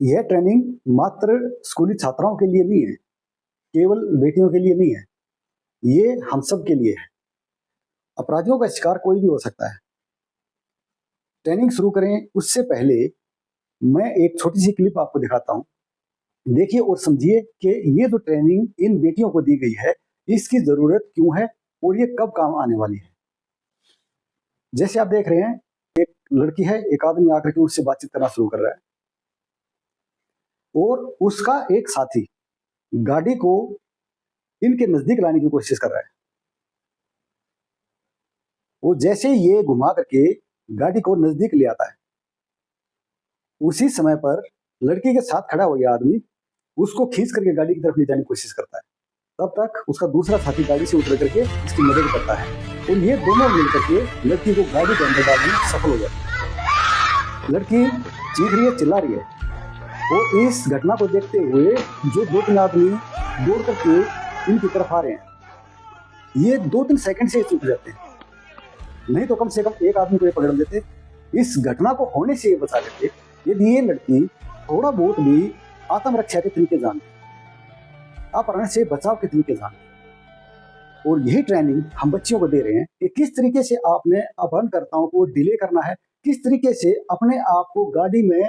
यह ट्रेनिंग मात्र स्कूली छात्राओं के लिए नहीं है, केवल बेटियों के लिए नहीं है, ये हम सब के लिए है। अपराधियों का शिकार कोई भी हो सकता है। ट्रेनिंग शुरू करें उससे पहले मैं एक छोटी सी क्लिप आपको दिखाता हूं। देखिए और समझिए कि ये जो ट्रेनिंग इन बेटियों को दी गई है, इसकी जरूरत क्यों है और ये कब काम आने वाली है। जैसे आप देख रहे हैं, एक लड़की है, एक आदमी आकर के उससे बातचीत करना शुरू कर रहा है और उसका एक साथी गाड़ी को इनके नजदीक लाने की कोशिश कर रहा है। वो जैसे ये घुमा करके गाड़ी को नजदीक ले आता है, उसी समय पर लड़की के साथ खड़ा हुआ आदमी उसको खींच करके गाड़ी की तरफ ले जाने की कोशिश करता है। तब तक उसका दूसरा साथी गाड़ी से उतर करके इसकी मदद करता है और ये दोनों मिलकर के लड़की को गाड़ी के अंदर डालने में सफल हो जाते हैं। लड़की चीख रही है, चिल्ला रही है और इस घटना को देखते हुए जो 2-3 आदमी दौड़ करके इनकी तरफ आ रहे हैं, ये 2-3 सेकंड से चुप जाते हैं, नहीं तो कम से कम एक आदमी को ये पकड़ लेते, इस घटना को होने से ये बचा लेते यदि ये लड़की थोड़ा बहुत भी आत्मरक्षा के तरीके जानती, अपहरण से बचाव के तरीके जानती। और यही ट्रेनिंग हम बच्चियों को दे रहे हैं कि किस तरीके से आपने अपहरणकर्ताओं को डिले करना है, किस तरीके से अपने आप को गाड़ी में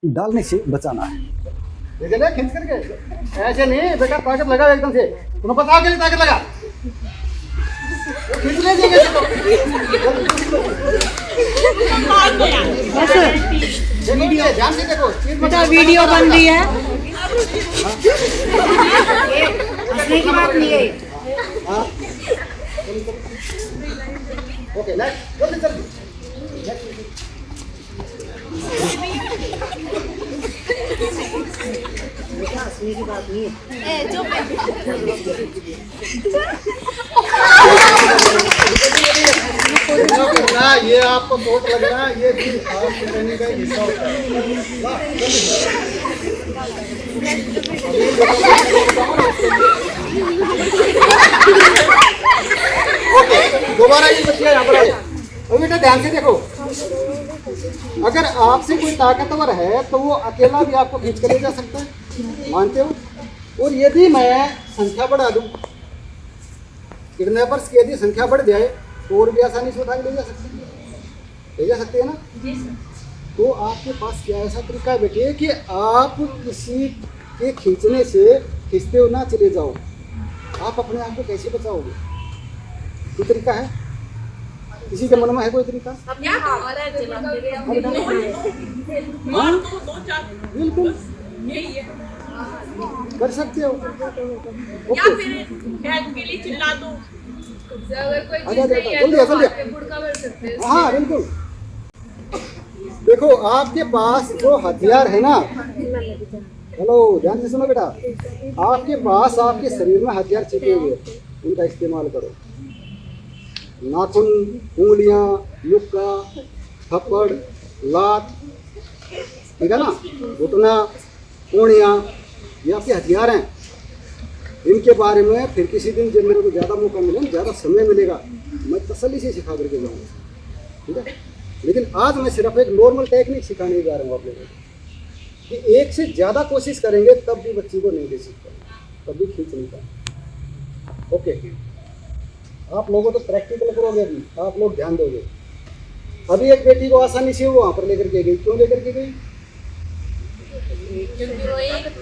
डालने से बचाना है। खींच करके ऐसे नहीं बेटा, ताकत लगा एकदम से, तुम्हें पता के लिए ताकत लगा, खींच लीजिए वीडियो ध्यान से देखो, बेटा वीडियो बन रही है, हंसने की बात नहीं है। ओके जल्दी जल्दी हंसने की बात नहीं है। ये आपको चोट लगना, ये भी आपके ट्रेनिंग का हिस्सा होता है। दोबारा ये बच्चियां यहाँ पर आए और बेटा ध्यान से देखो, अगर आपसे कोई ताकतवर है तो वो अकेला भी आपको खींच कर ले जा सकता है, मानते हो? और यदि मैं संख्या बढ़ा दूं, किडनैपर्स की यदि संख्या बढ़ जाए तो और भी आसानी से उठा के ले जा सकते हैं ना। तो आपके पास क्या ऐसा तरीका है बेटे कि आप किसी के खींचने से खींचते हो ना चले जाओ, आप अपने आप को कैसे बचाओगे? कोई तरीका है? किसी के मन में है कोई तरीका? बिल्कुल कर सकते हो। या फिर हेल्प के लिए चिल्ला दो, अगर कोई जल्दी। हाँ बिल्कुल। देखो आपके पास जो हथियार है ना, हेलो ध्यान से सुनो बेटा, आपके पास आपके शरीर में हथियार छिपे हुए, उनका इस्तेमाल करो। नाखून, उंगलियां, मुक्का, थप्पड़, लात, ठीक है ना, घुटना, कोड़ियां, ये आपके हथियार हैं। इनके बारे में फिर किसी दिन जब मेरे को ज़्यादा मौका मिले, ज़्यादा समय मिलेगा, मैं तसल्ली से सिखा करके जाऊँगा, ठीक है। लेकिन आज मैं सिर्फ एक नॉर्मल टेक्निक सिखाने जा रहा हूँ आप लोगों को कि एक से ज़्यादा कोशिश करेंगे तब भी बच्ची को नहीं दे सकते, तब भी खींच नहीं पाए। ओके, आप लोगों तो प्रैक्टिकल करोगे, अभी आप लोग ध्यान दोगे। अभी एक बेटी को आसानी से वहाँ पर लेकर के गई, क्यों लेकर के गई?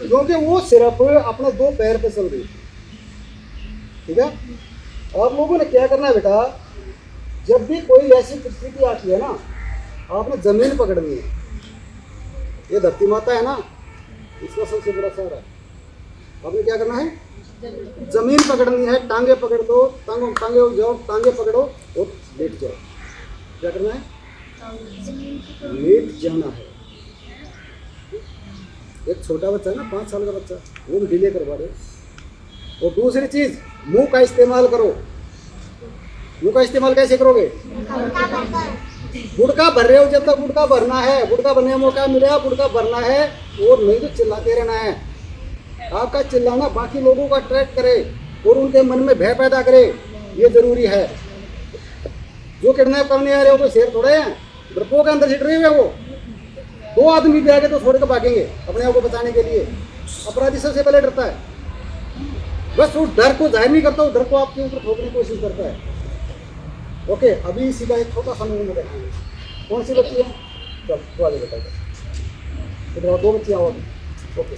क्योंकि वो सिर्फ अपने 2 पैर पे चल रही, ठीक है। आप लोगों ने क्या करना है बेटा, जब भी कोई ऐसी परिस्थिति आती है ना, आपने जमीन पकड़नी है। ये धरती माता है ना, इसका सबसे बड़ा सहारा है। आपने क्या करना है, जमीन पकड़नी है, टांगे पकड़ दो, टांगे हो जाओ, टांगे पकड़ो और लेट जाओ। क्या करना है, लेट जाना है। एक छोटा बच्चा है ना, 5 साल का बच्चा, वो भी डिले करवा रहे। और दूसरी चीज, मुंह का इस्तेमाल करो। मुंह का इस्तेमाल कैसे करोगे? गुटका भर रहे हो, जब तक गुटका भरना है, गुटका भरने का मौका मिलेगा, गुटका भरना है, और नहीं तो चिल्लाते रहना है। आपका चिल्लाना बाकी लोगों को अट्रैक्ट करे और उनके मन में भय पैदा करे, ये जरूरी है। जो किडनैप करने आ रहे हो कोई शेर थोड़े हैं, डरपोक के अंदर से डरे हुए वो, दो आदमी भी आगे तो छोड़ कर भागेंगे अपने आप को बचाने के लिए। अपराधी सबसे पहले डरता है, बस वो डर को जाहिर नहीं करता, वो डर को आपके ऊपर थोपने की कोशिश करता है। ओके, अभी इसी का एक छोटा सा नमूना देखेंगे। कौन सी बच्ची है? चल तो आगे बताइए। दो बच्चियाँ और। ओके,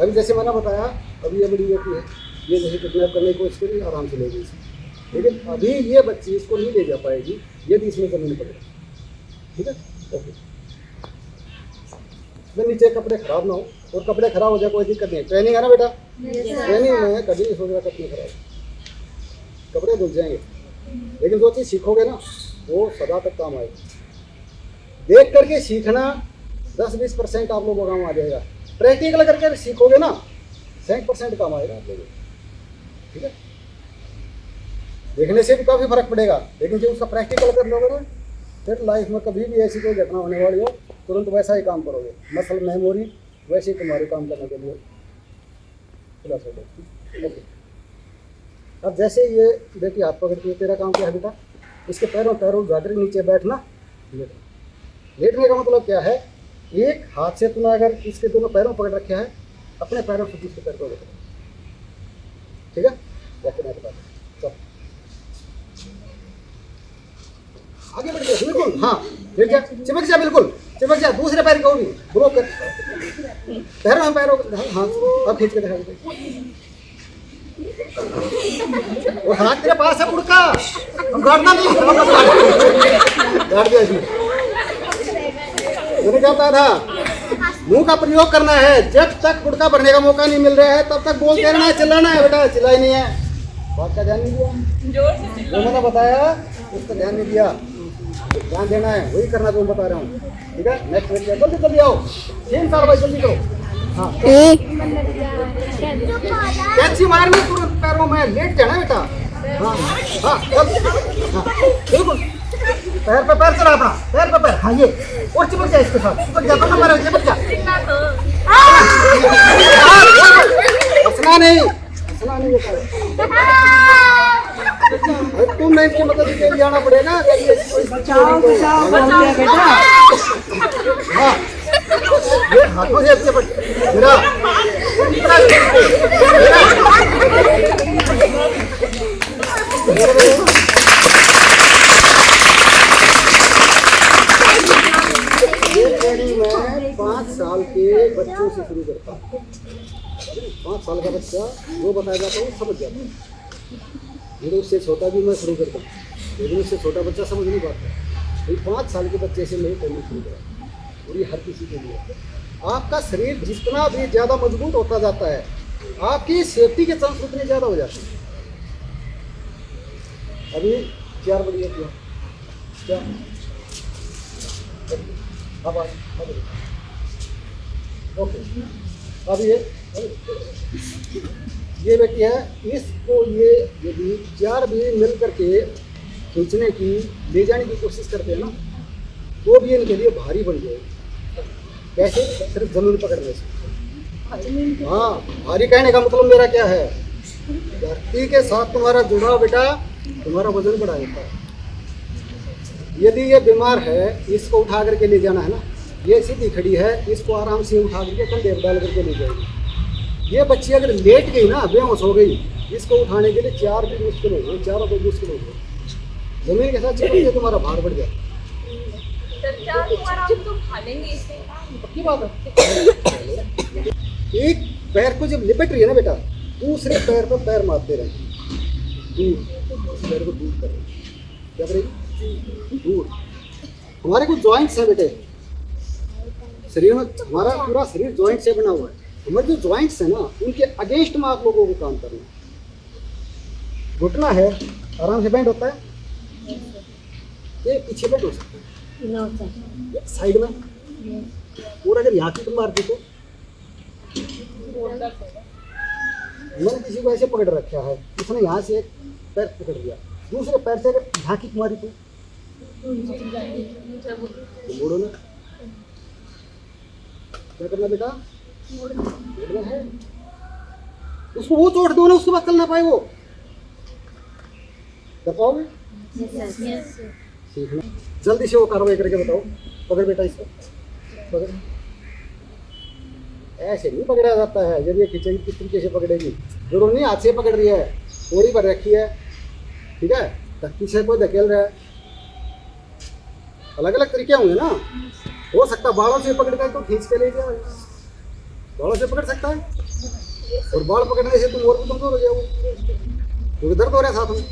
अभी जैसे मैंने बताया, अभी ये बड़ी बेटी है, ये जैसे किडनैप करने की कोशिश करी, आराम से ले गई इसे, लेकिन अभी ये बच्ची इसको नहीं ले जा पाएगी यदि इसमें जमीन पड़े। ठीक है, ओके। मैं नीचे कपड़े खराब ना हो, और कपड़े खराब हो जाए कोई दिक्कत नहीं। ट्रेनिंग है ना बेटा, ट्रेनिंग में कभी इस वगैरह कपड़े खराब, कपड़े धुल जाएंगे, लेकिन जो चीज़ सीखोगे ना वो सदा तक काम आएगी। देख करके सीखना 10-20% आप लोगों को काम आ जाएगा, प्रैक्टिकल करके सीखोगे ना 100% काम आएगा आप लोगों को। ठीक है, देखने से भी काफ़ी फर्क पड़ेगा, लेकिन जब उसका प्रैक्टिकल कर लोगे ना फिर लाइफ में कभी भी ऐसी कोई घटना होने वाली हो तुरंत वैसा ही काम करोगे। मसल मेमोरी वैसे ही तुम्हारे काम करने के लिए खुला छोड़ो। ओके, अब जैसे ये बेटी हाथ पकड़ती है, तेरा काम क्या है बेटा? इसके पैरों जाकर नीचे बैठना, लेटना। लेटने का मतलब क्या है? एक हाथ से तुमने अगर इसके दोनों पैरों पकड़ रखा है, अपने पैरों से दूसरे पैर को लेकर, ठीक है? जाके मैं बता दूँ, चल आगे बढ़ जा, बिल्कुल, हाँ लेट जा, चिपक जा, बिल्कुल चिपक जा, दूसरे पैर को भी ब्रो कर, पैरों हाँ, अब खींच के दिखा दे। वो हाथ तेरे पास है, बुड़का गाड़ना नहीं, गाड़ दिया जी। मैंने कहता था मुंह का प्रयोग करना है, जब तक गुटका भरने का मौका नहीं मिल रहा है तब तक बोलते रहना है, चिल्लाना है बेटा, चिल्लाई नहीं है, बात का ध्यान नहीं दिया, जो मैंने बताया उसका ध्यान नहीं दिया, ध्यान देना है, वही करना जो मैं बता रहा हूँ। ठीक है, नेक्स्ट वीडियो जल्दी जल्दी आओ, 3 साल भाई जल्दी करो। हाँ, कैची मारनी तुरंत पैरों में, लेट जाना बेटा। हाँ हाँ, बिल्कुल, पैर पे पैर चला अपना, पैर पे पैर, हाँ ये, और चिपक जा इसके साथ, चिपक जा, पकड़ मारो, चिपक जा। हंसना नहीं बेटा, तुम नहीं इसकी मदद के लिए आना पड़ेगा। बचाओ बचाओ बेटा। हाँ, ये हाथों से अच्छे बच मेरा ये ट्रेनिंग मैं 5 साल के बच्चों से शुरू करता हूँ। 5 साल का बच्चा जो बताया जाता है वो समझ जाता है, मेरे उससे छोटा भी मैं शुरू करता हूँ, लेकिन उससे छोटा बच्चा समझ नहीं पाता। 5 साल के बच्चे से मेरी ट्रेनिंग शुरू करा, और ये हर किसी के लिए। आपका शरीर जितना भी ज़्यादा मजबूत होता जाता है, आपकी सेफ्टी के चांस उतने ज़्यादा हो जाते हैं। अभी 4 बड़ी है क्या? अब ओके, अब ये बेटी है, इसको ये यदि 4 भी मिल करके खींचने की, ले जाने की कोशिश करते हैं ना, तो भी इनके लिए भारी बन जाएगी। कैसे? सिर्फ जमीन पकड़ने से। हाँ, भारी कहने का मतलब मेरा क्या है? धरती के साथ तुम्हारा जुड़ाव बेटा तुम्हारा वजन बढ़ा देता है। यदि ये बीमार है, इसको उठा करके ले जाना है ना, ये सीधी खड़ी है, इसको आराम से उठा करके कंधे पर डाल करके ले जाएगी। ये बच्ची अगर लेट गई ना, बेहोश हो गई, इसको उठाने के लिए 4 भी मुश्किल हो गई, 4 को मुश्किल हो गई। जमीन के साथ चिपक तुम्हारा भार बढ़ जाए। पक्की बात है। एक पैर को जब लिपट रही है ना बेटा, दूसरे पैर पर पैर मारते रहे, पैर को दूर कर, क्या करेगी? दूर। हमारे कुछ जॉइंट्स हैं बेटे शरीर में, हमारा पूरा शरीर जॉइंट से बना हुआ है। हमारे जो जॉइंट्स हैं ना, उनके अगेंस्ट में आप लोगों को काम करना है। घुटना है, आराम से बैंड होता है, ये पीछे बैंड हो सकता है, साइड में, और अगर यहाँ की तुम मारती तो मैंने किसी को ऐसे पकड़ रखा है, इसने यहाँ से एक पैर पकड़ लिया, दूसरे पैर से अगर झांकी तुम्हारी तो मोड़ो ना। क्या करना बेटा? मोड़ना है, उसको वो चोट दो ना, उसके बाद चल ना पाए वो, कर पाओगे? सीखना। जल्दी से वो कार्रवाई करके बताओ। पकड़ बेटा इसको, पकड़। ऐसे नहीं पकड़ा जाता है। जब ये खिंचेगी किस तरीके से पकड़ेगी? जरूर नहीं हाथ से पकड़ रही है, पूरी पर रखी है, ठीक है, धक्की से कोई धकेल रहा है। अलग अलग तरीके होंगे ना। हो सकता है बालों से पकड़ कर तो खींच के ले जाए, बालों से पकड़ सकता है, और बाल पकड़ने से तुम और भी कमजोर हो जाओगे, क्योंकि दर्द हो रहा है साथ में।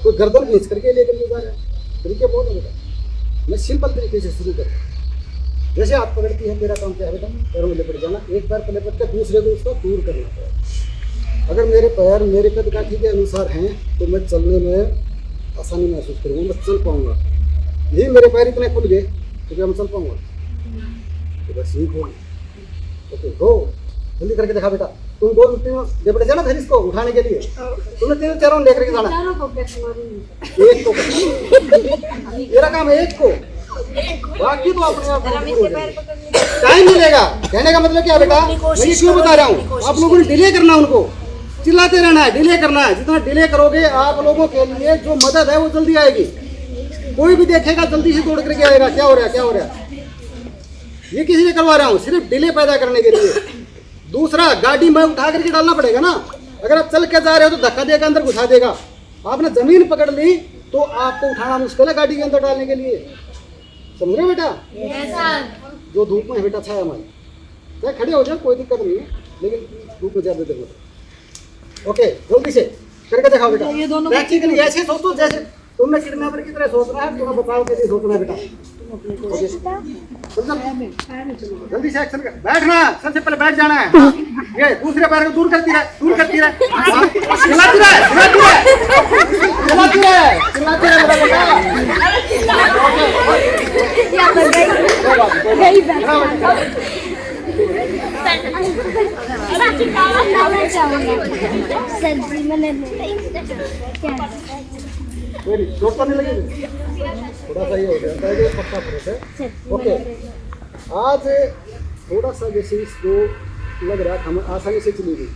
कोई गर्दन खींच करके लेकर ले जा रहा है। तरीके बहुत है बेटा। मैं सिंपल तरीके से शुरू करूँ। जैसे हाथ पकड़ती है, मेरा काम क्या है बेटा? पैरों में लिपट जाना। एक पैर पर लिपट कर दूसरे को उसका दूर करना पड़ेगा। अगर मेरे पैर मेरे कद काठी के अनुसार हैं तो मैं चलने में आसानी महसूस करूँगा, मैं चल पाऊँगा। यही मेरे पैर इतने खुल गए तो क्या मैं चल पाऊँगा? तो बस यही खोल। ओके, हो जल्दी करके दिखा बेटा। तुम दो तीनों लिपट जाना फिर इसको उठाने के लिए। तुमने तीनों चारों लेकर के जाना। एक को मेरा काम है, एक को, बाकी तो अपने आप टाइम मिलेगा। कहने का मतलब क्या बेटा? मैं क्यों बता रहा हूँ, आप लोगों ने डिले करना, उनको चिल्लाते रहना है, डिले करना है। जितना डिले करोगे आप लोगों के लिए जो मदद है वो जल्दी आएगी। कोई भी देखेगा जल्दी से दौड़ करके आएगा, क्या हो रहा है, क्या हो रहा है। ये किसी ने करवा रहा हूँ सिर्फ डिले पैदा करने के लिए। दूसरा, गाड़ी में उठा करके डालना पड़ेगा ना। अगर आप चल के जा रहे हो तो धक्का देकर अंदर घुसा देगा। आपने जमीन पकड़ ली तो आपको उठाना मुश्किल है गाड़ी के अंदर डालने के लिए। समझ रहे हो बेटा? जो धूप में है बेटा, छाया हमारी, चाहे खड़े हो जाए कोई दिक्कत नहीं है, लेकिन धूप में ज्यादा देर मत। ओके, जल्दी से करके दिखाओ बेटा। ये दोनों प्रैक्टिकली ऐसे सोचो जैसे तुमने किडनैपर की तरह सोचना है, तुम्हें बचाव के लिए सोचना है बेटा। जल्दी से एक्शन कर। बैठना, सबसे पहले बैठ जाना है। ये दूसरे पैर को दूर करती रहे, दूर करती रहे, चिल्लाती रहे, चिल्लाती रहे, चिल्लाती रहे, चिल्लाती रहे मेरा चोट तो नहीं लगेगी? थोड़ा सा ही हो गया है, पक्का फर्क है। ओके, आज थोड़ा सा जैसे इसको लग रहा है हम आसानी से चली गई।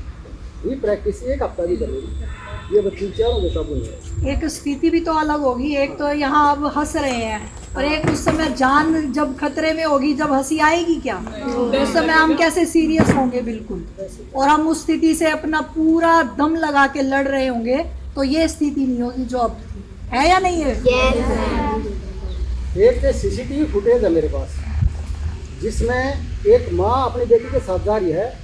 ये प्रैक्टिस एक हफ्ता भी करेगी। ये बच्ची चारों के काबू में है। एक स्थिति भी तो अलग होगी। एक तो यहाँ अब हंस रहे हैं, और एक उस समय जान जब खतरे में होगी, जब हंसी आएगी क्या, उस समय हम कैसे सीरियस होंगे बिल्कुल। और हम उस स्थिति से अपना पूरा दम लगा के लड़ रहे होंगे, तो ये स्थिति नहीं होगी जो अब है, या नहीं है? एक सीसीटीवी फुटेज है मेरे पास, जिसमें एक माँ अपनी बेटी के साथ जा रही है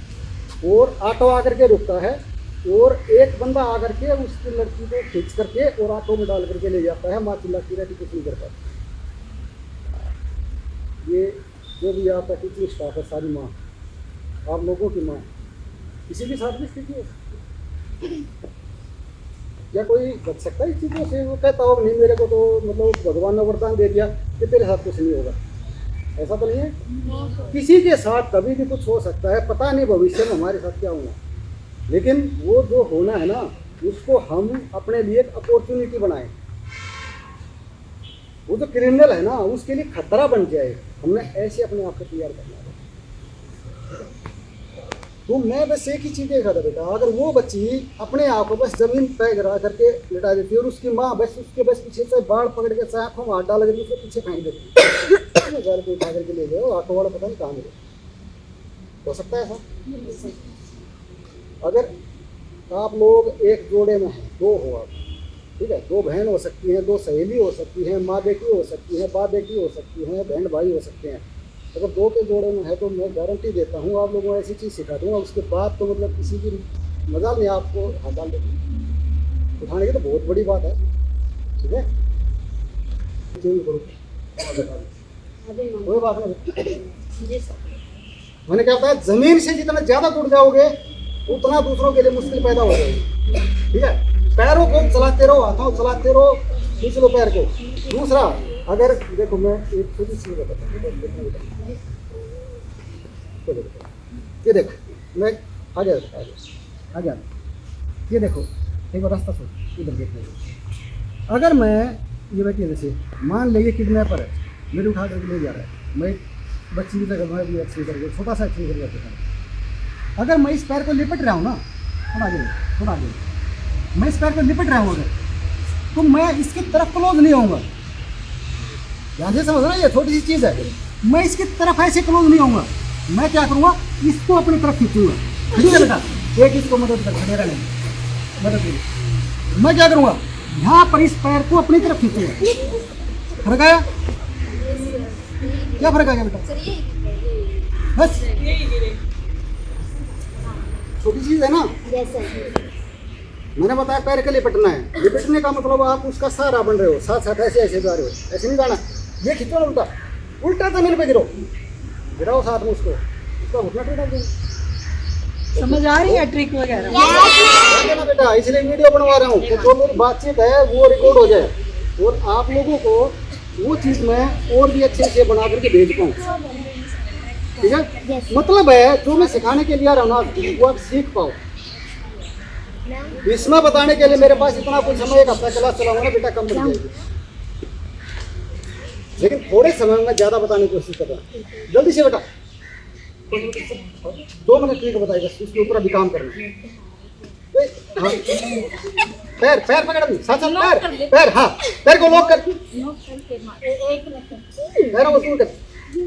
और ऑटो आकर के रुकता है, और एक बंदा आकर के उसकी लड़की को खींच करके और ऑटो में डाल करके ले जाता है। माँ चिल्लाती रहती, कुछ नहीं कर पाती। ये जो भी आपका टीचिंग स्टाफ है, सारी माँ, आप लोगों की माँ, किसी के साथ भी स्थिति हो सकती है। क्या कोई बच सकता है इस चीज़ों से? वो कहता हो नहीं मेरे को तो मतलब भगवान ने वरदान दे दिया कि तेरे साथ कुछ नहीं होगा, ऐसा तो नहीं है। किसी के साथ कभी भी कुछ हो सकता है, पता नहीं भविष्य में हमारे साथ क्या होगा, लेकिन वो जो होना है ना, उसको हम अपने लिए एक अपॉर्चुनिटी बनाएं। वो जो क्रिमिनल है ना, उसके लिए खतरा बन जाए, हमने ऐसे अपने आप को तैयार करना है। तो मैं बस एक ही चीज़ देखा था बेटा, अगर वो बच्ची अपने आप को बस जमीन पे गिरा करके लिटा देती और उसकी माँ बस उसके बस पीछे से बाढ़ पकड़ के आँखों में हाथ डाल करके उसके पीछे फेंक देती, घर पे उठा करके ले गए, ऑटो वाला पता नहीं कहाँ मिले। हो सकता है ऐसा? अगर आप लोग एक जोड़े में हैं, दो हो आप, ठीक है, दो बहन हो सकती हैं, दो सहेली हो सकती हैं, माँ बेटी हो सकती है, बाप बेटी हो सकती हैं, बहन भाई हो सकते हैं। अगर दो के जोड़े में है तो मैं गारंटी देता हूँ आप लोगों को ऐसी चीज़ सिखा दूंगा, उसके बाद तो मतलब किसी की मजाल नहीं, आपको हाथ डाल देंगे। उठाने की तो बहुत बड़ी बात है, ठीक है। कोई बात नहीं। मैंने क्या बताया, जमीन से जितना ज़्यादा टूट जाओगे उतना दूसरों के लिए मुश्किल पैदा हो जाएगी, ठीक है। पैरों को चलाते रहो, हाथों चलाते रहो, खींच लो पैर को। दूसरा, अगर देखो मैं एक छोटी चीज़ बताता हूँ, ये देखो, मैं आ गया, ये देखो एक बार रास्ता सोच, इधर देखना। अगर मैं ये बैठी जैसे मान लीजिए किडनैपर है, मेरे उठा करके ले जा रहा है, मैं बच्ची की जगह मैं भी एक्सीडेंट करके छोटा सा एक्सीडेंट कर देता हूँ। अगर मैं इस पैर को लिपट रहा हूँ ना, थोड़ा आगे, मैं इस पैर को लिपट रहा हूँ अगर, तो मैं इसकी तरफ क्लोज नहीं होऊंगा, ध्यान से समझना, ये छोटी सी चीज़ है। मैं इसकी तरफ ऐसे क्लोज नहीं होऊंगा, मैं क्या करूँगा, इसको अपनी तरफ खींचूंगा। ठीक है बेटा, एक इसको मदद कर, खड़े रहने मदद करिए। मैं क्या करूँगा, यहाँ पर इस पैर को अपनी तरफ खींचूंगा। फर्क आया? क्या फर्क आ गया बेटा? बस छोटी चीज़ है ना। मैंने बताया पैर के लिपटना है। लिपटने का मतलब आप उसका सहारा बन रहे हो, साथ साथ ऐसे ऐसे जा रहे हो, ऐसे नहीं जाना। ये खींचो ना उल्टा, उल्टा जमीन पे गिराओ साथ में उसको, उसका घुटना टेढ़ा दो। समझ आ रही है ट्रिक वगैरह? ना बेटा, इसलिए वीडियो बनवा रहा हूँ कि जो मेरी बातचीत है वो रिकॉर्ड हो जाए और आप लोगों को वो चीज़ मैं और भी अच्छे से बना करके भेज पाऊँ। ठीक है, मतलब है जो मैं सिखाने के लिए आ रहा हूँ ना, वो आप सीख पाओ। इसमें बताने के लिए मेरे पास इतना कुछ समय, एक हफ्ता क्लास चलाऊंगा ना बेटा, कम पड़ जाएगी। लेकिन थोड़े समय में ज़्यादा बताने की कोशिश कर रहा हूँ। जल्दी से बेटा 2 मिनट ठीक बताइए, बस इसके ऊपर अभी काम करना। हाँ। पैर पैर पकड़, साथ साथ पैर, हाँ पैर को लॉक कर, पैरों को कर।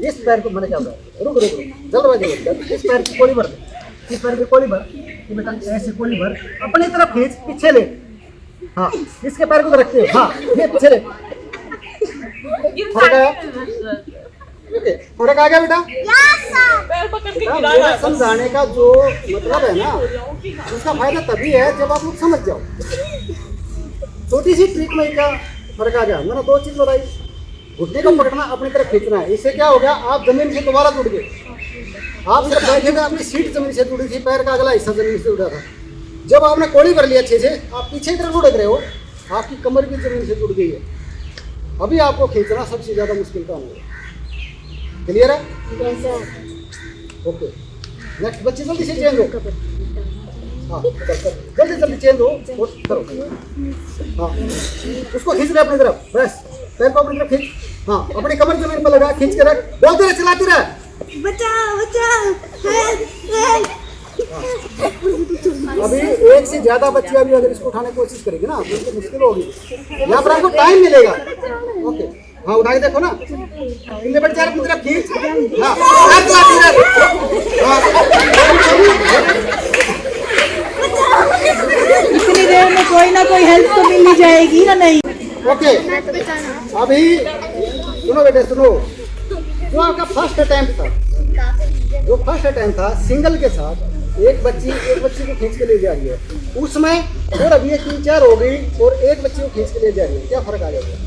इस पैर को मैंने क्या बताया, रुक जल्दबाजी मत। इस पैर की कोली भर, इस पैर की कोली भर, बेटा ऐसे कोली भर, अपनी तरफ खींच, पीछे ले। हाँ, इसके पैर को रखते हो, हाँ ये पीछे ले। फर्क आया? फर्क आ गया बेटा? पैर पकड़ के बेटा, गिरा मेरा समझाने का जो मतलब है ना, उसका फायदा तभी है जब आप लोग समझ जाओ। छोटी सी ट्रिक में क्या फर्क आ गया? मैंने 2 चीज बताई, घुटने को पकड़ना, अपनी तरफ खींचना है। इससे क्या हो गया, आप जमीन से दोबारा जुड़ गए। आप जब बैठे थे अपनी सीट जमीन से जुड़ी थी, पैर का अगला हिस्सा जमीन से जुड़ा था। जब आपने कोड़ी भर लिया अच्छे से, आप पीछे की तरफ लुढ़क रहे हो, आपकी कमर भी जमीन से जुड़ गई है। अभी आपको खींचना सबसे ज़्यादा मुश्किल काम है। क्लियर है? ओके, नेक्स्ट बच्चे जल्दी से चेंज हो। हाँ जल्दी जल्दी चेंज हो और करो। हाँ, उसको खींच रहे अपनी तरफ, बस पैर को अपनी तरफ खींच। हाँ, अपनी कमर जमीन पर लगा, खींच के रख, बोलते रहे, चलाते रहे। अभी एक से ज्यादा बच्चे अभी अगर इसको उठाने की कोशिश करेंगे ना तो इसको मुश्किल होगी। यहाँ पर आपको टाइम मिलेगा। ओके, हाँ उठाए देखो ना, इनमें बच्चे अपनी तरफ खींच। हाँ, इतनी देर में कोई ना कोई हेल्प तो मिल ही जाएगी ना? नहीं? ओके, अभी सुनो बेटे सुनो, जो आपका फर्स्ट अटेम्प्ट था, सिंगल के साथ एक बच्ची को खींच के ले जा रही है, उसमें और अभी 3-4 हो गई और एक बच्ची को खींच के ले जा रही है, क्या फर्क आ जाएगा?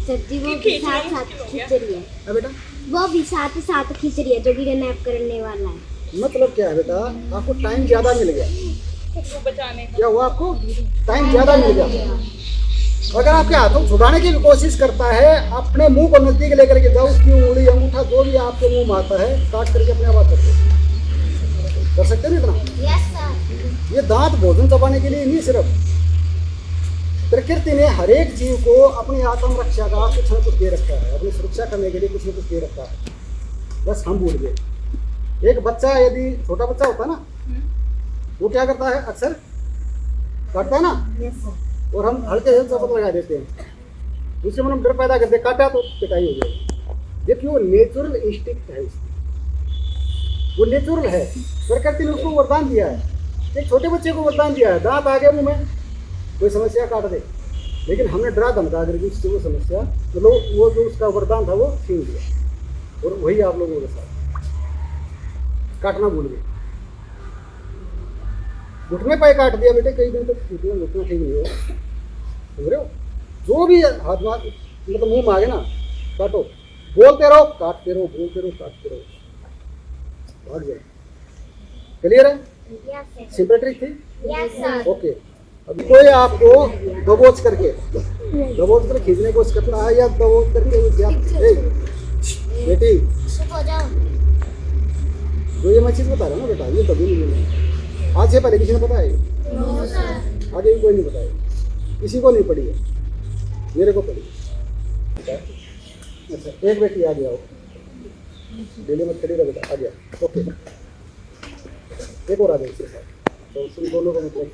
सब्जी वो भी साथ साथ खींच रही है। हाँ बेटा, वो भी साथ साथ खींच रही है जो भी नैप करने वाला है। मतलब क्या है बेटा, आपको टाइम ज्यादा मिल गया। को बचाने का। क्या हुआ, आपको टाइम ज्यादा मिल गया। अगर आपके हाथों छुड़ाने की भी कोशिश करता है, अपने मुंह को नजदीक लेकर के जाओ, उसकी उंगली अंगूठा जो भी आपके मुंह में आता है काट करके अपने आवाज कर सकते हैं ना इतना? Yes sir. ये दांत भोजन चबाने के लिए नहीं, सिर्फ प्रकृति ने हर एक जीव को अपनी आत्मरक्षा का कुछ न कुछ दे रखा है, अपनी सुरक्षा करने के लिए कुछ न कुछ दे रखा है। बस हम भूल गए। एक बच्चा, यदि छोटा बच्चा होता है ना, वो क्या करता है, अक्सर काटता है ना, और हम हल्के से चपत लगा देते हैं, उससे मन डर पैदा करते, काटा तो पिटाई हो जाएगी। देखिए वो नेचुरल इंस्टिंक्ट है, वो नेचुरल है। प्रकृति ने उसको वरदान दिया है, एक छोटे बच्चे को वरदान दिया है, दांत आ गया मुंह में, कोई समस्या काट दे, लेकिन हमने डरा धमका करके उससे वो समस्या, तो लोग वो जो उसका वरदान था वो छीन लिया। और वही आप लोगों के साथ काटना भूल गए। घुटने पे काट दिया बेटे, कई दिन तक घुटना ठीक नहीं हो, समझ रहे हो? जो भी हाथ मतलब मुंह में आ गया ना, काटो, बोलते रहो, काटते रहो, बोलते रहो, काटते रहो, भाग जाए। क्लियर है? सिंपल ट्रिक थी। Yes sir. ओके, अभी कोई आपको दबोच करके खींचने की कोशिश करता है या दबोच करके बेटी, चुप हो जाओ। जो ये मैं चीज़ बता रहा हूँ ना बेटा, ये कभी नहीं मिलेगा। आज से पहले किसी ने बताया? आगे भी कोई नहीं बताया, किसी को नहीं पड़ी है, मेरे को पड़ी। अच्छा, एक बेटी आ गया, डेली मत खड़ी रहो बेटा, आ गया। ओके, एक और आ गया इसके साथ, तो तुम दोनों को मतलब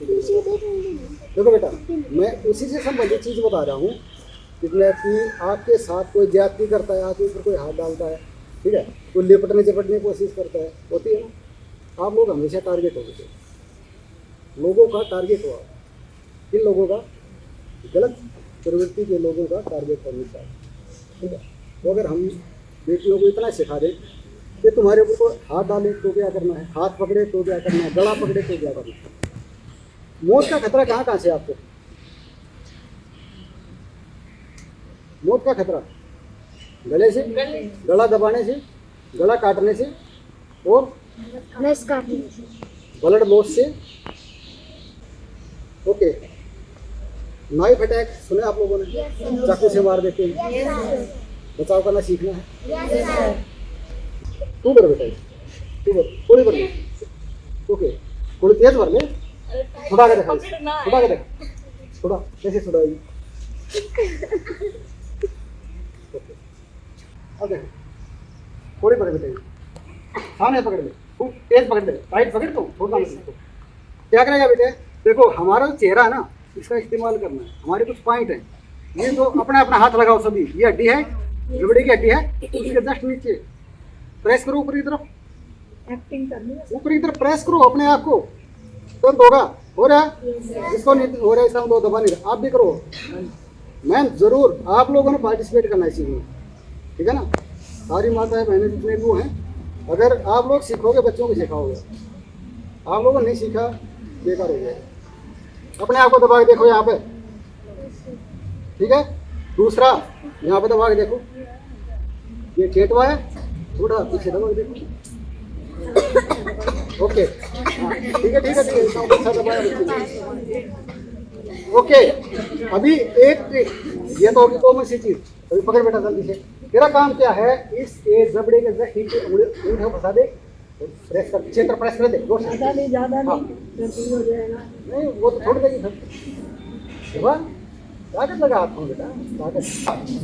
देखो बेटा, मैं उसी से संबंधित चीज़ बता रहा हूँ किडनैप की, आपके साथ कोई ज्यादती करता है, आपके ऊपर कोई हाथ डालता है, ठीक है, कोई लिपटने चिपटने की कोशिश करता है, होती है ना। आप लोग हमेशा टारगेट हो गए, लोगों का टारगेट हुआ, किन लोगों का? गलत प्रवृत्ति के लोगों का टारगेट हमेशा, ठीक है। तो अगर हम बेटियों को इतना सिखा दें कि तुम्हारे ऊपर कोई हाथ डाले तो क्या करना है, हाथ पकड़े तो क्या करना है, गला पकड़े तो क्या करना है। मौत का खतरा कहाँ कहाँ से आपको? मौत का खतरा गले से, गला दबाने से, गला काटने से, और नस काटने से, ब्लड लॉस से। ओके, नाइफ अटैक सुने आप लोगों ने? चाकू से मार देते हैं, बचाव करना सीखना है। तू भर बेटा, तू भर, थोड़ी भर ले। ओके, थोड़ी तेज भर ले, छुड़ा के देखा, छुड़ा के देखा, छुड़ा कैसे छुड़ाएगी? अब देखो, थोड़ी पकड़ बेटे, सामने पकड़ ले, खूब तेज पकड़ ले, टाइट पकड़ तो छोड़ना मत इसको। क्या करेगा बेटे? देखो हमारा जो चेहरा है ना, इसका इस्तेमाल करना है। हमारे कुछ पॉइंट हैं, ये जो अपना अपना हाथ लगाओ सभी। ये हड्डी है, रबड़ी की हड्डी है, उसके जस्ट नीचे प्रेस करो ऊपर की तरफ, एक्टिंग करनी है। ऊपर की तरफ प्रेस करो अपने आप को, तुरंत होगा। हो रहा है? जिसको नहीं हो रहा है इसका दो दबा नहीं रहा, आप भी करो। मैम जरूर आप लोगों ने पार्टिसिपेट करना है इसी में, ठीक है ना। सारी माताएं बहनें जितने भी वो हैं, अगर आप लोग सीखोगे, बच्चों को सिखाओगे, आप लोगों ने नहीं सीखा बेकार हो जाएगा। अपने आप को दबा के देखो यहाँ पे, ठीक है। दूसरा यहाँ पे दबा के देखो, ये चेटवा है, थोड़ा पीछे दबा के देखो। ओके, हाँ ठीक है ठीक है ठीक है, इतना अच्छा दबाया बच्चे ने। ओके, अभी एक ट्रिक, ये तो होगी कॉमन सी चीज। अभी पकड़ बेटा जल्दी से। तेरा काम क्या है, इस जबड़े के जस्ट नीचे उंगली फंसा दे, प्रेस कर, क्षेत्र प्रेस कर दे, जोर से। ज्यादा हाँ। नहीं हो जाएगा। नहीं वो तो छोड़ देगी फिर, ताकत लगा हाथ में बेटा, ताकत।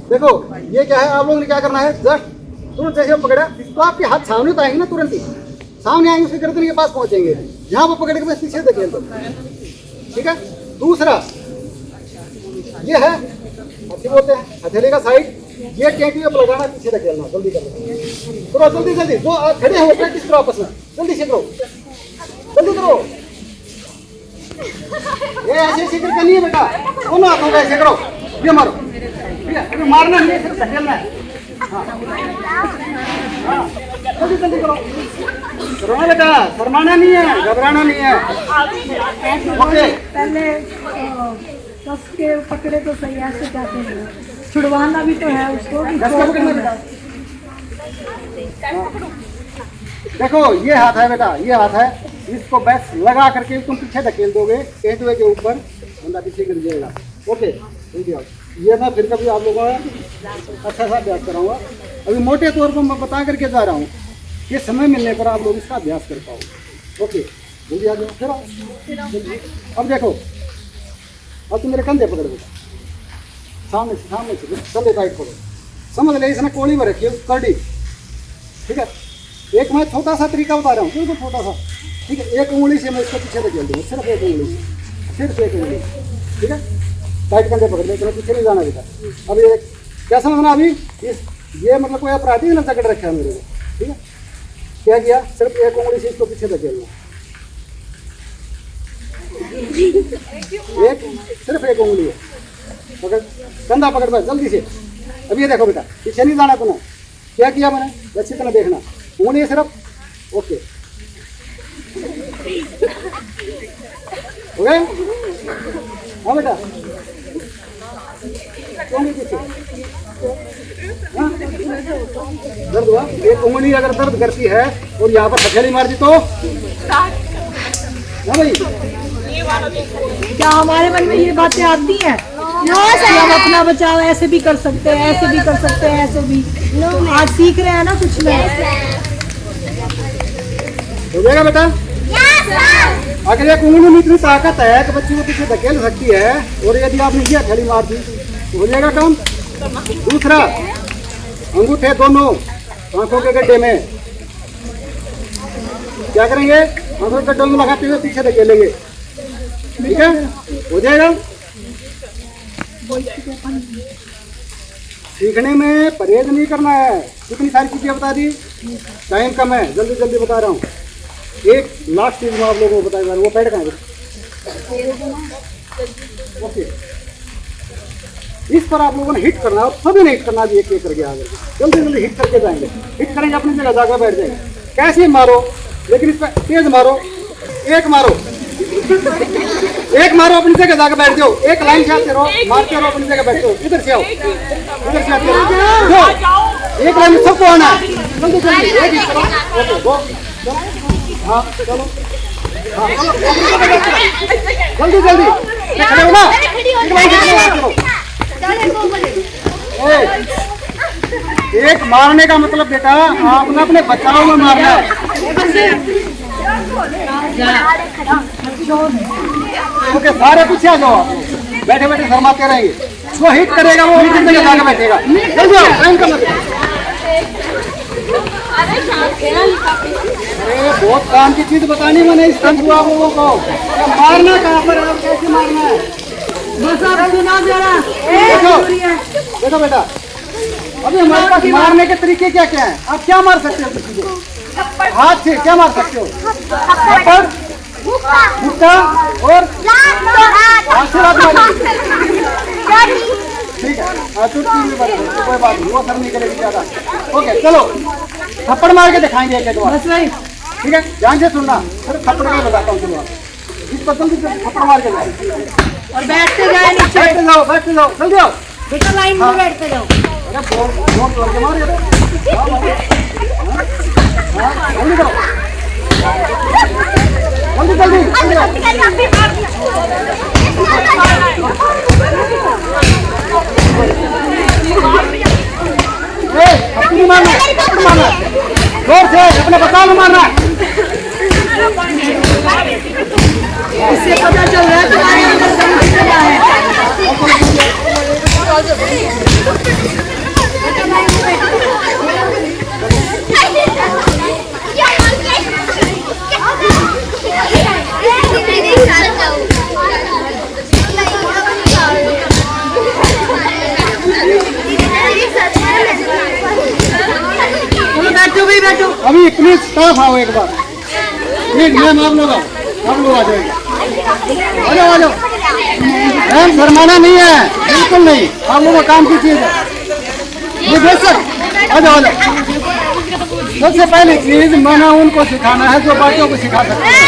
देखो ये क्या है, आप लोगों ने क्या करना है, जस्ट तुरंत जैसे हम पकड़ा तो आपके हाथ सामने तो आएंगे ना, तुरंत ही सामने आएंगे, उसके गर्दन के पास पहुंचेंगे। यहाँ पर पकड़ के बस पीछे धकेल दो, ठीक है। दूसरा ये है, अच्छी बोलते हैं हथेली का साइड, ये टेंटी पे लगाना, पीछे धकेलना, जल्दी करो, करो जल्दी जल्दी। जो आप खड़े हो प्रैक्टिस करो आपस में, जल्दी से करो, जल्दी करो। ये ऐसे ऐसे करके नहीं है बेटा, दोनों हाथों का ऐसे करो, ये मारो, ठीक है। अभी मारना नहीं है, सिर्फ धकेलना है। हाँ हाँ, जल्दी जल्दी करो, करो ना बेटा, शर्माना नहीं है, घबराना नहीं है। ओके, पहले कस के पकड़े तो सही, ऐसे जाते हैं, छुड़वाना भी तो है उसको भी। दस का पकड़ना बेटा। देखो ये हाथ है बेटा, ये हाथ है, इसको बस लगा करके तुम पीछे धकेल दोगे, पेटवे के ऊपर बंदा पीछे गिर जाएगा। ओके, ये मैं फिर कभी आप लोगों का अच्छा सा अभ्यास कराऊंगा। अभी मोटे तौर पर मैं बता करके जा रहा हूँ, ये समय मिलने पर आप लोग इसका अभ्यास कर पाओ। ओके, जल्दी आ जाओ, फिर आओ जल्दी। अब देखो, अब तुम मेरे कंधे पकड़ दो, सामने से कंधे टाइट करो, समझ ले, इसने कोड़ी में रखी है करड़ी, ठीक है। एक मैं छोटा सा तरीका बता रहा हूँ, बिल्कुल छोटा सा, ठीक है। एक उंगली से मैं इसको पीछे धकेल दूँगा, सिर्फ एक उंगली से, सिर्फ एक उंगली, ठीक है। टाइट कंधे पकड़ ले, इतना पीछे नहीं जाना बेटा। अब ये क्या समझना, अभी ये मतलब कोई अपराधी ने पकड़ रखा है मेरे को, ठीक है। क्या किया, सिर्फ एक उंगली से इसको पीछे धकेलना, एक सिर्फ एक उंगली है, पकड़, कंधा पकड़ बस जल्दी से। अब ये देखो बेटा, पीछे नहीं जाना तुम्हें। क्या किया मैंने, अच्छी तरह देखना, उंगली सिर्फ। ओके, हो गए? हाँ बेटा, उंगली पीछे। हाँ? दर्द हुआ? एक उंगली अगर दर्द करती है और यहाँ पर हथेली मार दी तो, हाँ भाई, क्या हमारे मन में ये बातें आती हैं कि हम अपना बचाव ऐसे भी कर सकते हैं, ऐसे भी कर सकते हैं, ऐसे भी? आज सीख रहे हैं ना कुछ नहीं। हो जाएगा बेटा। अगर एक उंगली में इतनी ताकत है कि बच्ची को पीछे धकेल सकती है, और यदि आपने ये हथेली मार दी तो हो जाएगा काम। दूसरा, अंगूठे दोनों आंखों के गड्ढे में, क्या करेंगे, आंखों के गड्ढों में लगाते हुए पीछे धकेलेंगे, ठीक है, हो जाएगा। सीखने में परहेज नहीं करना है। कितनी सारी चीज़ें बता दी, टाइम कम है, जल्दी जल्दी बता रहा हूँ। एक लास्ट चीज़ मैं आप लोगों को बता रहा हूँ, वो पैड कहाँ है? ओके, इस पर आप लोगों ने हिट करना और सभी ने हिट करना भी एक एक करके आगे जल्दी जल्दी हिट करके जाएंगे। हिट करेंगे, अपनी जगह जाकर बैठ जाएंगे। कैसे मारो, लेकिन इस पर तेज मारो। एक मारो, एक मारो, अपनी जगह जाकर बैठ जाओ। एक लाइन से आते रहो, मारते रहो, अपनी जगह बैठ जाओ। इधर से आओ, इधर से आते रहो, एक लाइन में सबको आना है। जल्दी जल्दी एक हिट करो। ओके, गो, हाँ चलो, हाँ जल्दी जल्दी खड़े हो ना, एक लाइन से आते रहो। एक मारने का मतलब बेटा आपने अपने बचाव में मारना है। ओके, सारे पीछे आ जाओ। बैठे बैठे शर्माते रहेंगे। जो हिट करेगा वो हिट जगह जाके बैठेगा। जल्दी आओ, टाइम कम लगेगा। अरे बहुत काम की चीज बतानी मैंने इस टाइम को आप लोगों को। मारना कहाँ पर है, कैसे मारना है, बस आप सुना जरा। देखो देखो बेटा, अभी हमारे पास मारने के तरीके क्या क्या हैं। आप क्या मार सकते हो किसी को? हाथ से क्या मार सकते हो? थप्पड़, मुक्का और आशीर्वाद मारेंगे। ठीक है, चुटकी भी बच गई, कोई बात नहीं, वो सर नहीं करेगी ज्यादा। ओके चलो, थप्पड़ मार के दिखाएंगे एक बार। बस भाई, ठीक है, ध्यान से सुनना। फिर थप्पड़ का बताता हूँ। चलो इस पर जल्दी से थप्पड़ मार के जाओ और बैठते जाए नीचे। बैठते जाओ, बैठते जाओ, जल्दी आओ। बेटा लाइन में बैठते जाओ। अरे जोर जोर के मार जल्दी करो, जल्दी जल्दी अपनी मारना, अपनी मारना, जोर से अपने बचाव में मारना। इससे पता चल रहा है तुम्हारे अंदर दम कितना है। बैठो भी बैठो। अभी प्लीज स्टाफ आओ एक बार, प्लीज मैम आप लोग आओ, आप लोग आ जाएंगे। आ जाओ आ जाओ, मैम शर्माना नहीं है, बिल्कुल नहीं, आप लोगों का काम की चीज है ये। बेशक आ जाओ आ जाओ। सबसे पहली चीज मैंने उनको सिखाना है जो बाकियों को सिखा सकते हैं।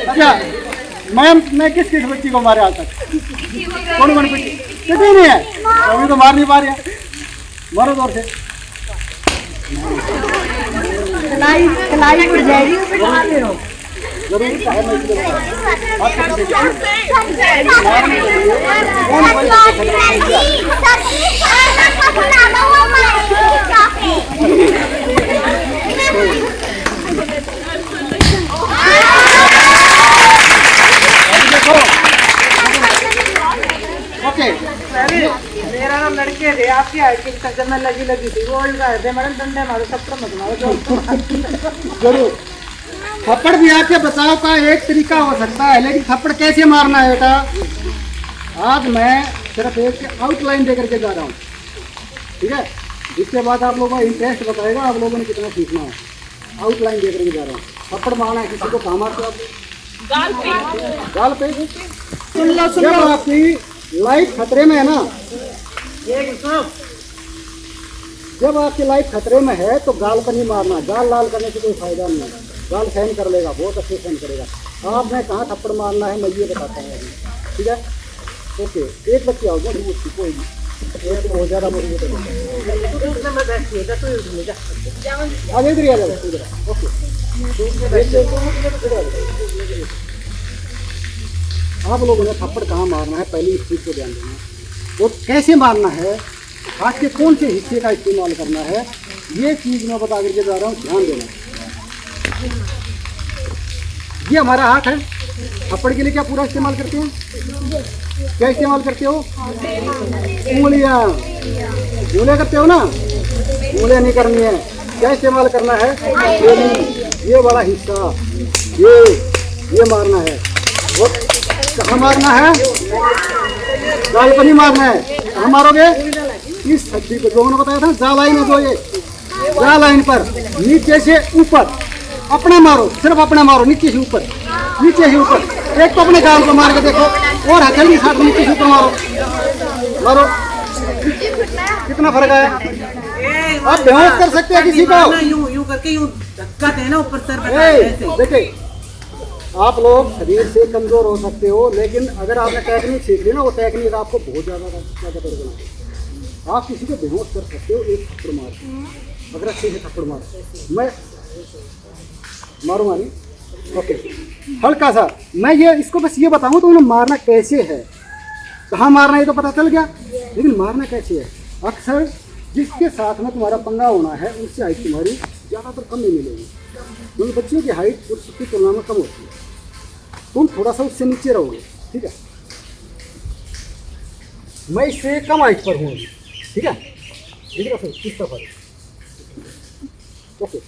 अच्छा मैम, मैं किस किस बच्ची को मारे आज तक? कौन कौन बच्ची? कितनी नहीं है, अभी तो मार नहीं पा रही है। मारो जोर से। खिलाई उड़ जाएगी, बिठाते रहो। जरूर ओके, मेरा नाम लड़के थे, आपकी हाइट जब मैं लगी थी वो मैडम डंडे मारो, थप्पड़ मत मारो। जरूर। थप्पड़ भी आपके बचाव का एक तरीका हो सकता है, लेकिन थप्पड़ कैसे मारना है बेटा, आज मैं सिर्फ एक आउटलाइन दे करके जा रहा हूँ। ठीक है, इसके बाद आप लोगों का इंटरेस्ट बताएगा आप लोगों ने कितना सीखना है। आउटलाइन दे करके जा रहा हूँ। थप्पड़ मारना है, किसी को कहाँ मारते हो आप? गाल पे। सुन लो सुन जब लो। आपकी लाइफ खतरे में है ना, जब आपकी लाइफ खतरे में है तो गाल पर नहीं मारना। गाल लाल करने से कोई फायदा नहीं है। गाल सहन कर लेगा, बहुत अच्छे सहन करेगा। आपने कहाँ थप्पड़ मारना है मैं ये बताता हूँ अभी। ठीक है, ओके। एक बच्ची आओ, कोई नहीं, एक बहुत ज़्यादा मुझे आगे इधर आ जाओ, इधर ओके। आप लोगों ने थप्पड़ कहाँ मारना है पहले इस चीज़ को ध्यान देना है, और कैसे मारना है, हाथ के कौन से हिस्से का इस्तेमाल करना है, ये चीज़ मैं बता करके जा रहा हूँ, ध्यान देना। ये हमारा हाथ है, थप्पड़ के लिए क्या पूरा इस्तेमाल करते हैं? क्या इस्तेमाल करते हो? उंगलियाँ। उंगलियाँ करते हो ना, उंगलियाँ नहीं करनी है, क्या इस्तेमाल करना है? ये वाला हिस्सा, ये मारना है। वो कहाँ मारना है? गाल पर नहीं मारना है। कहाँ मारोगे? इस हड्डी को, जो मैंने बताया था जा लाइन है, जो ये जा लाइन पर नीचे से ऊपर अपना मारो, सिर्फ अपना मारो, नीचे से ऊपर, नीचे से ऊपर। एक तो अपने गाल को मार के देखो, और हथेली के साथ नीचे से ऊपर मारो, मारो। कितना फर्क आया? आप बेहोश कर सकते हैं किसी को। यूं करके यूं धक्का देना ऊपर सर पे। देखिए, आप लोग शरीर से कमजोर हो सकते हो, लेकिन अगर आपने टेक्निक सीख ली ना, वो टेक्निक आपको बहुत ज़्यादा पड़ेगा। आप किसी को बेहोश कर सकते हो एक थप्पड़ मार के, अगर अच्छे से थप्पड़ मारो। मैं मारूंगा नहीं, ओके, हल्का सा। मैं ये इसको बस ये बताऊं तो उन्हें मारना कैसे है, कहाँ मारना है तो पता चल गया, लेकिन मारना कैसे है। अक्सर जिसके साथ में तुम्हारा पंगा होना है उससे हाइट तुम्हारी ज़्यादातर कम नहीं मिलेगी, क्योंकि बच्चियों की हाइट उसकी तुलना में कम होती है। तुम थोड़ा सा उससे नीचे रहोगे, ठीक है। मैं इससे कम हाइट पर हूँ, ठीक है, ठीक है, इस तरफ ओके।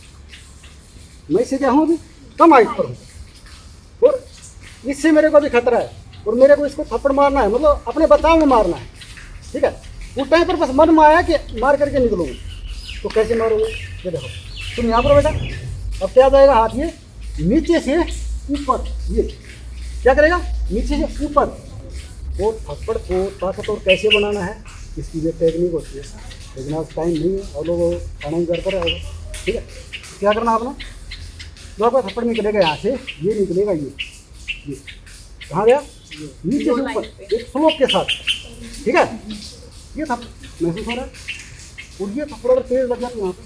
मैं इससे क्या हूँ अभी? कम हाइट पर हूँ, और इससे मेरे को अभी खतरा है, और मेरे को इसको थप्पड़ मारना है, मतलब अपने बचाव में मारना है, ठीक है। उस टाइम पर बस मन में आया कि मार करके निकलूंगा, तो कैसे मारोगे? ये देखो, तुम यहाँ पर बेटा, अब क्या जाएगा हाथ ये नीचे से ऊपर, ये क्या करेगा? नीचे से ऊपर। और थप्पड़ को ताकतवर कैसे बनाना है, इसकी ये टेक्निक होती है, लेकिन आज टाइम नहीं है और लोग खाना ही घर पर आएगा, ठीक है। क्या करना आपने? जो आपका थप्पड़ निकलेगा यहाँ से, ये निकलेगा, ये कहाँ गया? नीचे से ऊपर, एक स्लोप के साथ, ठीक है। ये थप्पड़ महसूस हो रहा है, और ये थप्पड़ अगर तेज लग जाता है यहाँ पे,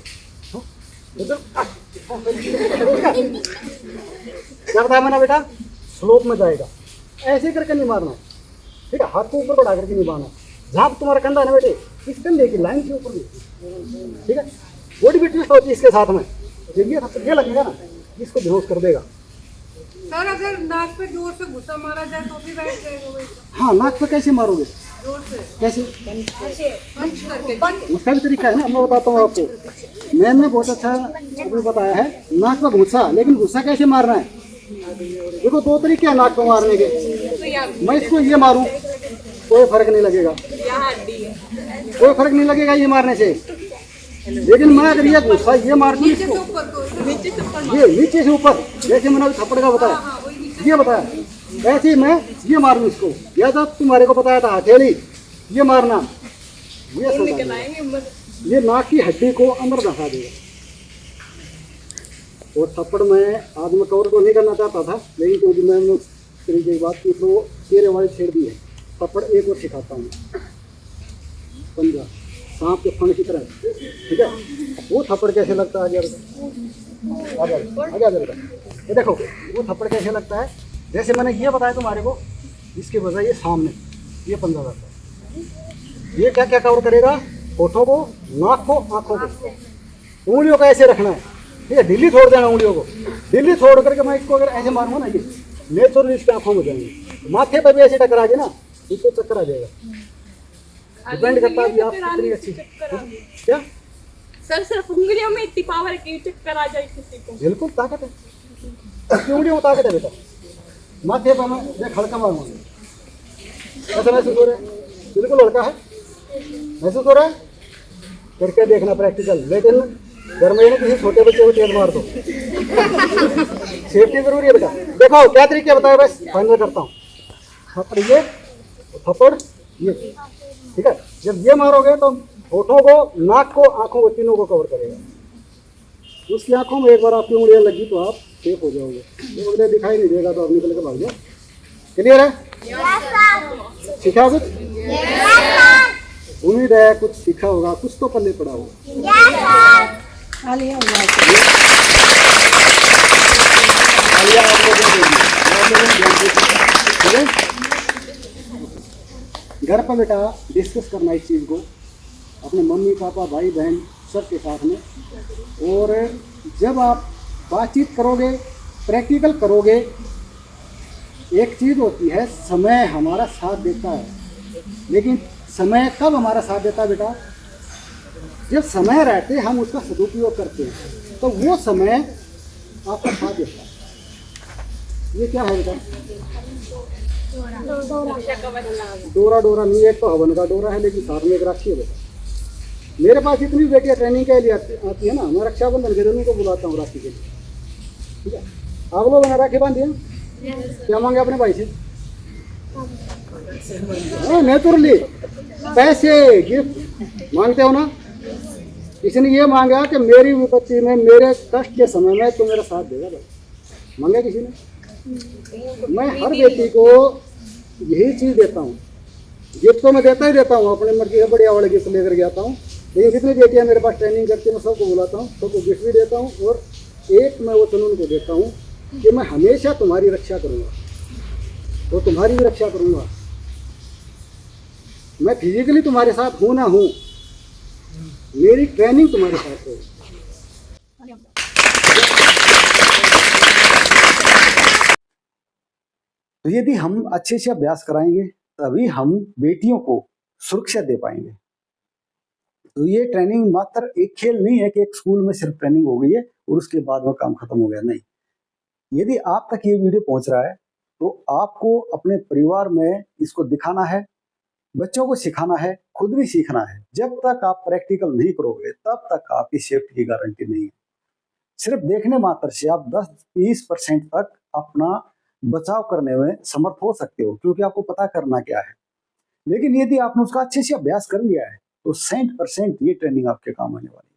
क्या बताया मैंने बेटा? स्लोप में जाएगा, ऐसे करके नहीं मारना, ठीक है। हाथ को ऊपर बढ़ा करके नहीं मारना। जहाँ तुम्हारा कंधा है ना बेटे, इस कंधे की लाइन के ऊपर, ठीक है। बॉडी भी ट्विस्ट होती है इसके साथ में, ये लगेगा ना, इसको बेहोश कर देगा। सर अगर नाक पे जोर से घुसा मारा जाए तो भी बैठ जाएगा? हाँ, नाक पे कैसे मारोगे? जोर से कैसे? पंच करके। उसका भी तरीका है ना, मैं बताता हूँ आपको। मैंने बहुत अच्छा अभी बताया है, नाक पे घुसा, लेकिन घुसा कैसे मारना है? देखो, दो तरीके हैं नाक पे मारने के। मैं इसको ये मारूं, कोई फर्क नहीं लगेगा, कोई फर्क नहीं लगेगा ये मारने से। लेकिन मैं अगर ये घुसा ये मार दूं इसको, ये नीचे से ऊपर, जैसे मैंने अभी थप्पड़ का बताया, ये बताया, ऐसे ही मैं ये मारूं इसको, या जब तुम्हारे को बताया था हथेली ये मारना, ये नाक की हड्डी को अंदर धंसा देगा। और थप्पड़ में आज मैं कवर को नहीं करना चाहता था, लेकिन क्योंकि मैंने उस तरीके की बात की तो चेहरे वाले छेड़ दी है। थप्पड़ एक और सिखाता हूँ, पंजा सांप के फन की तरह, ठीक है। वो थप्पड़ कैसे लगता है? आगे बेटा, ये देखो वो थप्पड़ कैसे लगता है। जैसे मैंने ये बताया तुम्हारे को, इसके बजाय ये सामने ये पंजा लगता है। ये क्या क्या कवर करेगा? होठों को, नाक को, आँखों को, उंगलियों को ऐसे रखना है, ठीक है। ढीली छोड़ देना उंगलियों को, ढीली छोड़ करके मैं इसको अगर ऐसे मारूंगा ना, ये नेचुरल इसके आँखों में जाएंगे। माथे पर भी ऐसे टकरा जाए ना, इसको चक्कर आ जाएगा। डिपेंड करता है आप कितनी अच्छी, क्या सर सिर्फ उंगलियों में इतनी पावर है कि चक्कर आ जाए किसी को? बिल्कुल ताकत है, उंगलियों में ताकत है बेटा। माथे पर मैं देख हल्का मारूंगा, ऐसा महसूस हो रहा है? बिल्कुल हल्का है, महसूस हो रहा है? करके देखना प्रैक्टिकल। लेकिन घर में किसी छोटे बच्चे को तेल मार दो, सेफ्टी जरूरी है बेटा। देखो क्या तरीके बताए, बस फाइनल करता हूँ। थप्पड़ ये, थप्पड़ ये, ठीक है। जब ये मारोगे तो होठों को, नाक को, आंखों को, तीनों को कवर करेगा। उसकी आंखों में एक बार आपकी उंगलियां लगी तो आप सेफ हो जाओगे। तो अगले दिखाई नहीं देगा तो आप निकल के भाग जाओ। क्लियर है? सीखा कुछ? उम्मीद है कुछ सीखा होगा, कुछ तो पल्ले पड़ा होगा। घर पर बेटा डिस्कस करना इस चीज़ को अपने मम्मी पापा भाई बहन सबके साथ में। और जब आप बातचीत करोगे, प्रैक्टिकल करोगे, एक चीज़ होती है समय हमारा साथ देता है, लेकिन समय कब हमारा साथ देता है बेटा? जब समय रहते हम उसका सदुपयोग करते हैं तो वो समय आपका साथ देता है। ये क्या है बेटा? डोरा डोरा नहीं, एक तो हवन का डोरा है लेकिन साथ में एक राखी है बेटा। मेरे पास जितनी बेटियां ट्रेनिंग के लिए आती है ना, मैं रक्षाबंधन के दिन उनको बुलाता हूँ राखी के लिए, ठीक है? आप लोगों ने राखी बांधी है? क्या मांगे अपने भाई से? नेचुरली पैसे गिफ्ट मांगते हो ना। किसी ने ये मांगा कि मेरी विपत्ति में, मेरे कष्ट के समय में तो मेरा साथ देगा भाई, मांगा किसी ने? मैं हर बेटी को यही चीज़ देता हूँ। गिफ्ट तो मैं देता ही देता हूँ, अपने मर्जी से बढ़िया वाले गिफ्ट लेकर के आता हूँ, लेकिन जितनी बेटियाँ मेरे पास ट्रेनिंग करती हैं मैं सबको बुलाता हूँ, सबको गिफ्ट भी देता हूँ। और एक मैं वचन उनको देता हूँ कि मैं हमेशा तुम्हारी रक्षा करूँगा और तुम्हारी भी रक्षा करूँगा। मैं फिजिकली तुम्हारे साथ हूँ ना हूँ, मेरी ट्रेनिंग तुम्हारे साथ है। तो यदि हम अच्छे से अभ्यास कराएंगे तभी हम बेटियों को सुरक्षा दे पाएंगे। तो ये ट्रेनिंग मात्र एक खेल नहीं है कि एक स्कूल में सिर्फ ट्रेनिंग हो गई है और उसके बाद में काम खत्म हो गया, नहीं। यदि आप तक ये वीडियो पहुंच रहा है तो आपको अपने परिवार में इसको दिखाना है, बच्चों को सिखाना है, खुद भी सीखना है। जब तक आप प्रैक्टिकल नहीं करोगे तब तक आपकी सेफ्टी की गारंटी नहीं है। सिर्फ देखने मात्र से आप 10-20% तक अपना बचाव करने में समर्थ हो सकते हो, क्योंकि आपको पता करना क्या है। लेकिन यदि आपने उसका अच्छे से अभ्यास कर लिया है तो 100% ये ट्रेनिंग आपके काम आने वाली है।